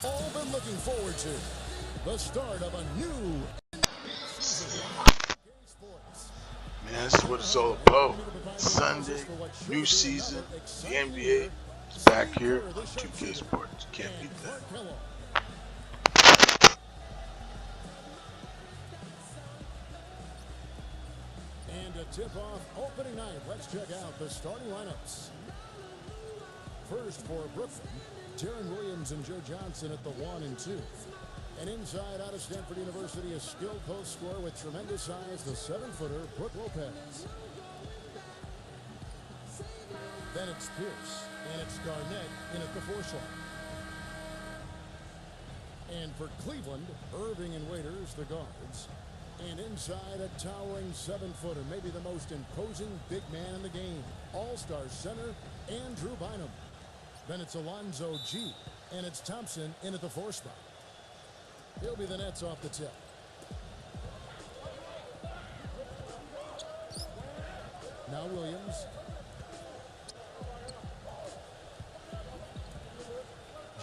All been looking forward to the start of a new season. Man, this is what it's all about. Sunday, new season, the NBA is back here on 2K Sports. Can't beat that. And to tip off opening night, let's check out the starting lineups. First for Brooklyn, Darren Williams and Joe Johnson at the 1 and 2. And inside out of Stanford University, a skilled post scorer with tremendous size, the 7-footer, Brook Lopez. Then it's Pierce, and it's Garnett in at the 4 slot. And for Cleveland, Irving and Waiters, the guards. And inside, a towering 7-footer, maybe the most imposing big man in the game. All-star center, Andrew Bynum. Then it's Alonzo G, and it's Thompson in at the 4 spot. He'll be the Nets off the tip. Now Williams.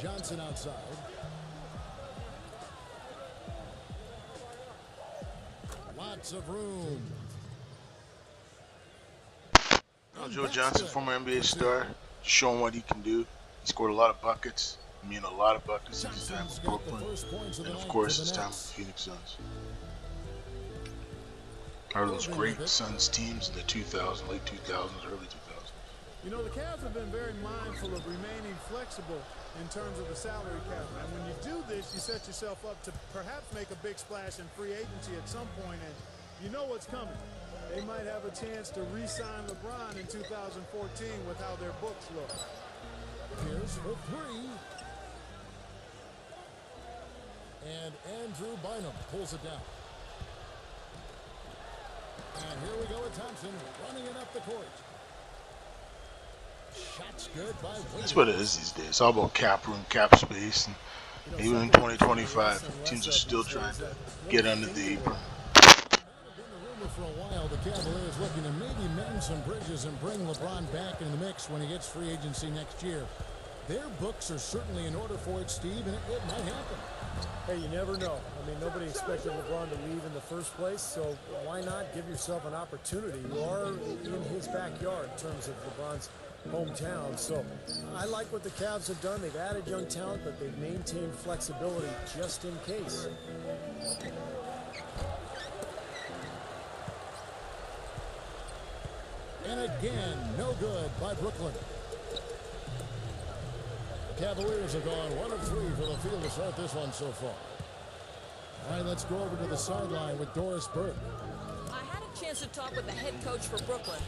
Johnson outside. Lots of room. Well, Joe Johnson, former NBA star, showing what he can do. He scored a lot of buckets. I mean, a lot of buckets in his time with Brooklyn. And of course, his time with the Phoenix Suns. Part of those great Suns teams in the 2000s, late 2000s, early 2000s. You know, the Cavs have been very mindful of remaining flexible in terms of the salary cap. And when you do this, you set yourself up to perhaps make a big splash in free agency at some point, and you know what's coming. They might have a chance to re-sign LeBron in 2014 with how their books look. Here's for 3. And Andrew Bynum pulls it down. And here we go with Thompson running it up the court. Shots good by Williams. That's what it is these days. It's all about cap room, cap space. And even in 2025, teams are still trying to get under the apron. For a while, the Cavaliers looking to maybe mend some bridges and bring LeBron back into the mix when he gets free agency next year. Their books are certainly in order for it, Steve, and it might happen. Hey, you never know. I mean, nobody expected LeBron to leave in the first place, so why not give yourself an opportunity? You are in his backyard in terms of LeBron's hometown, so I like what the Cavs have done. They've added young talent, but they've maintained flexibility just in case. And again, no good by Brooklyn. Cavaliers have gone 1 of 3 for the field to start this one so far. All right, let's go over to the sideline with Doris Burke. I had a chance to talk with the head coach for Brooklyn.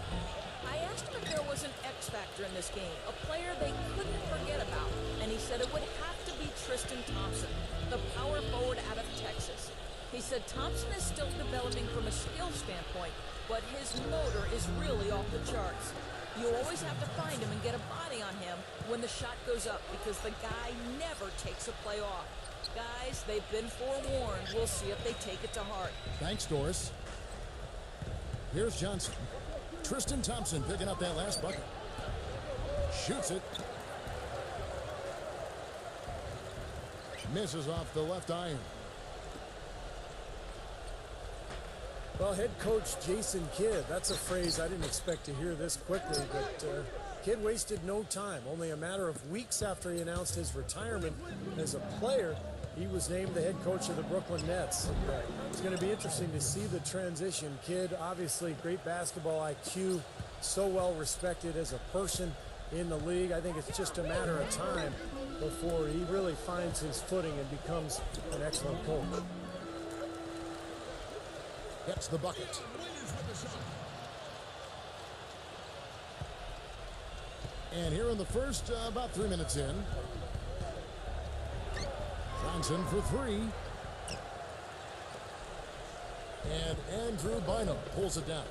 I asked him if there was an X factor in this game, a player they couldn't forget about, and he said it would have to be Tristan Thompson, the power forward out of Texas. He said Thompson is still developing from a skill standpoint, but his motor is really off the charts. You always have to find him and get a body on him when the shot goes up because the guy never takes a play off. Guys, they've been forewarned. We'll see if they take it to heart. Thanks, Doris. Here's Johnson. Tristan Thompson picking up that last bucket. Shoots it. Misses off the left iron. Well, head coach Jason Kidd, that's a phrase I didn't expect to hear this quickly, but Kidd wasted no time. Only a matter of weeks after he announced his retirement as a player, he was named the head coach of the Brooklyn Nets. And, it's going to be interesting to see the transition. Kidd, obviously great basketball IQ, so well respected as a person in the league. I think it's just a matter of time before he really finds his footing and becomes an excellent coach. Gets the bucket. And here in the first, about 3 minutes in. Johnson for 3. And Andrew Bynum pulls it down.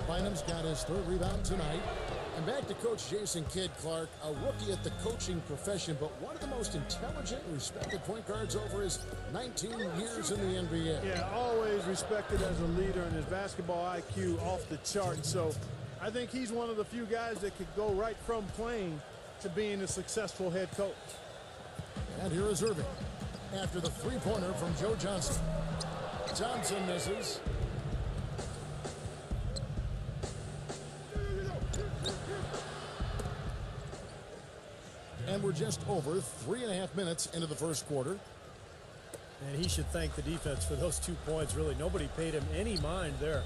Bynum's got his 3rd rebound tonight. And back to Coach Jason Kidd, Clark, a rookie at the coaching profession, but one of the most intelligent and respected point guards over his 19 years in the NBA. Yeah, always respected as a leader, and his basketball IQ off the chart. So I think he's one of the few guys that could go right from playing to being a successful head coach. And here is Irving after the three-pointer from Joe Johnson. Johnson misses. And we're just over 3.5 minutes into the first quarter. And he should thank the defense for those 2 points. Really, nobody paid him any mind there.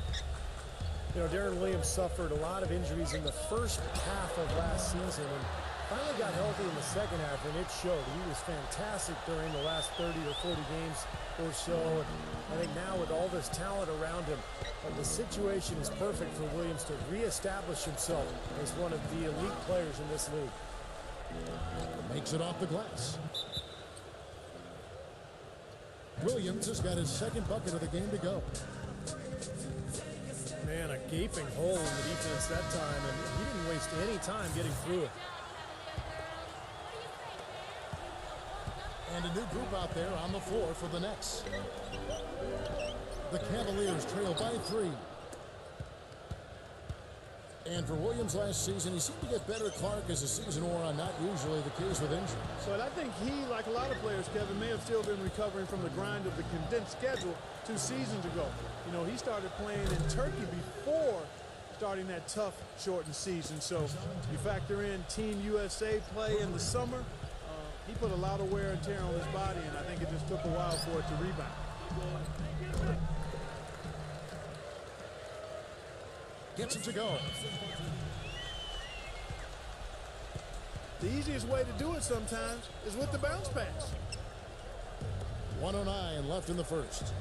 You know, Darren Williams suffered a lot of injuries in the first half of last season and finally got healthy in the second half, and it showed. He was fantastic during the last 30 or 40 games or so. And I think now with all this talent around him, the situation is perfect for Williams to reestablish himself as one of the elite players in this league. Makes it off the glass. Williams has got his second bucket of the game to go. Man, a gaping hole in the defense that time, and he didn't waste any time getting through it. And a new group out there on the floor for the Nets. The Cavaliers trail by 3. And for Williams last season, he seemed to get better, Clark, as the season wore on. Not usually the case with injury. But I think he, like a lot of players, Kevin, may have still been recovering from the grind of the condensed schedule 2 seasons ago. You know, he started playing in Turkey before starting that tough, shortened season. So you factor in Team USA play in the summer. He put a lot of wear and tear on his body, and I think it just took a while for it to rebound. Gets it to go. The easiest way to do it sometimes is with the bounce pass. 1:09 left in the first.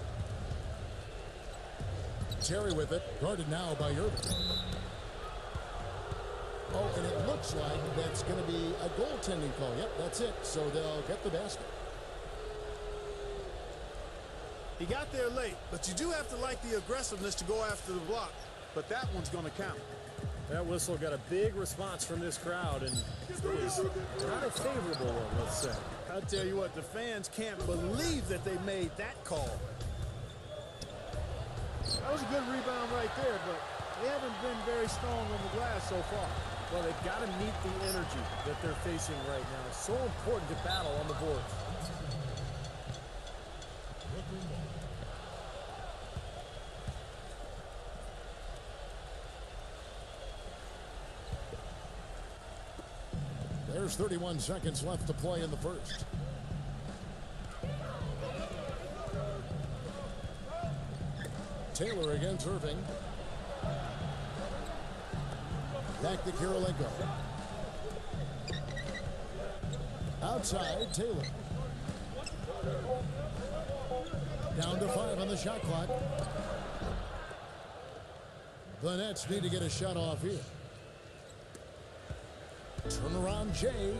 Terry with it, guarded now by Irving. Oh, and it looks like that's going to be a goaltending call. Yep, that's it. So they'll get the basket. He got there late, but you do have to like the aggressiveness to go after the block. But that one's going to count. That whistle got a big response from this crowd, and it was not a favorable one, let's say. I'll tell you what, the fans can't believe that they made that call. That was a good rebound right there, but they haven't been very strong on the glass so far. Well, they've got to meet the energy that they're facing right now. It's so important to battle on the board. There's 31 seconds left to play in the first. Taylor against Irving. Back to Kirilenko. Outside, Taylor. Down to 5 on the shot clock. The Nets need to get a shot off here. Turnaround Jay.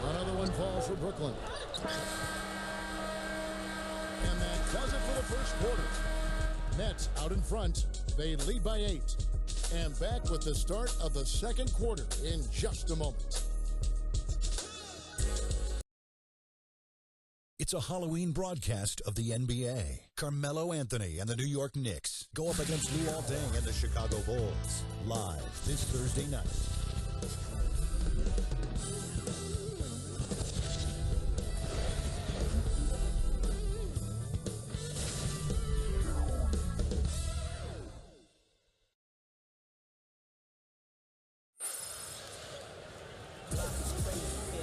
Another one falls for Brooklyn. And that does it for the first quarter. Nets out in front. They lead by 8. And back with the start of the second quarter in just a moment. It's a Halloween broadcast of the NBA. Carmelo Anthony and the New York Knicks go up against Luol Deng and the Chicago Bulls. Live this Thursday night.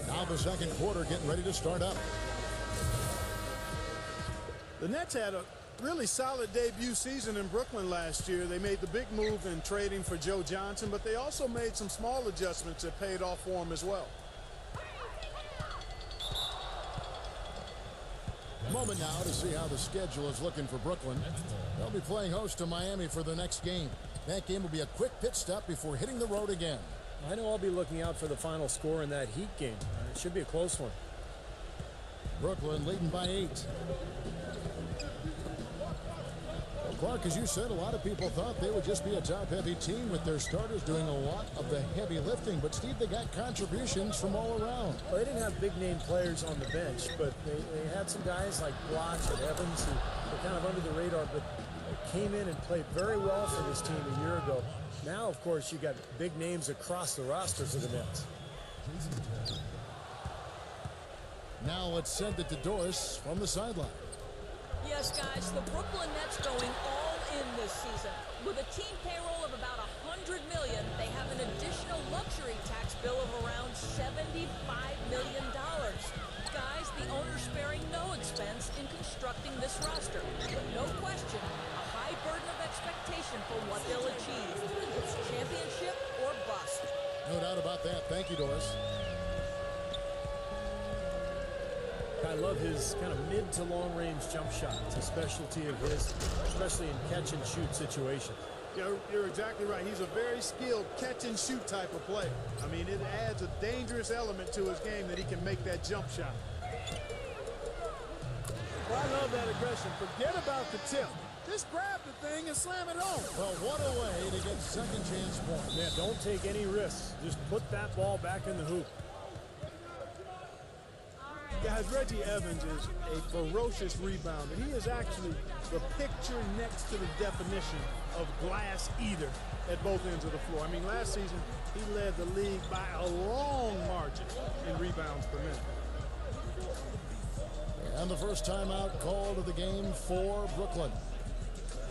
Now the second quarter getting ready to start up. The Nets had a really solid debut season in Brooklyn last year. They made the big move in trading for Joe Johnson, but they also made some small adjustments that paid off for them as well. Moment now to see how the schedule is looking for Brooklyn. They'll be playing host to Miami for their next game. That game will be a quick pit stop before hitting the road again. I know I'll be looking out for the final score in that Heat game. It should be a close one. Brooklyn leading by 8. Well, Clark, as you said, a lot of people thought they would just be a top-heavy team with their starters doing a lot of the heavy lifting. But, Steve, they got contributions from all around. Well, they didn't have big-name players on the bench, but they had some guys like Bloch and Evans who were kind of under the radar, but came in and played very well for this team a year ago. Now, of course, you got big names across the rosters of the Nets. Now let's send it to Doris from the sideline. Yes, guys, the Brooklyn Nets going all in this season. With a team payroll of about $100 million, they have an additional luxury tax bill of around $75 million. Guys, the owner's sparing no expense in constructing this roster. But no question, a high burden of expectation for what they'll achieve. It's championship or bust. No doubt about that. Thank you, Doris. I love his kind of mid to long range jump shot. It's a specialty of his, especially in catch and shoot situations. You're exactly right. He's a very skilled catch and shoot type of player. I mean, it adds a dangerous element to his game that he can make that jump shot. Well, I love that aggression. Forget about the tip. Just grab the thing and slam it home. Well, what a way to get second chance points. Man, don't take any risks. Just put that ball back in the hoop. Guys, Reggie Evans is a ferocious rebounder. He is actually the picture next to the definition of glass eater at both ends of the floor. I mean, last season, he led the league by a long margin in rebounds per minute. And the first timeout called of the game for Brooklyn.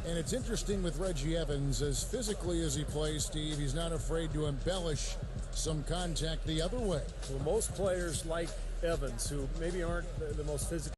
And it's interesting with Reggie Evans, as physically as he plays, Steve, he's not afraid to embellish some contact the other way. Well, most players like Evans, who maybe aren't the most physical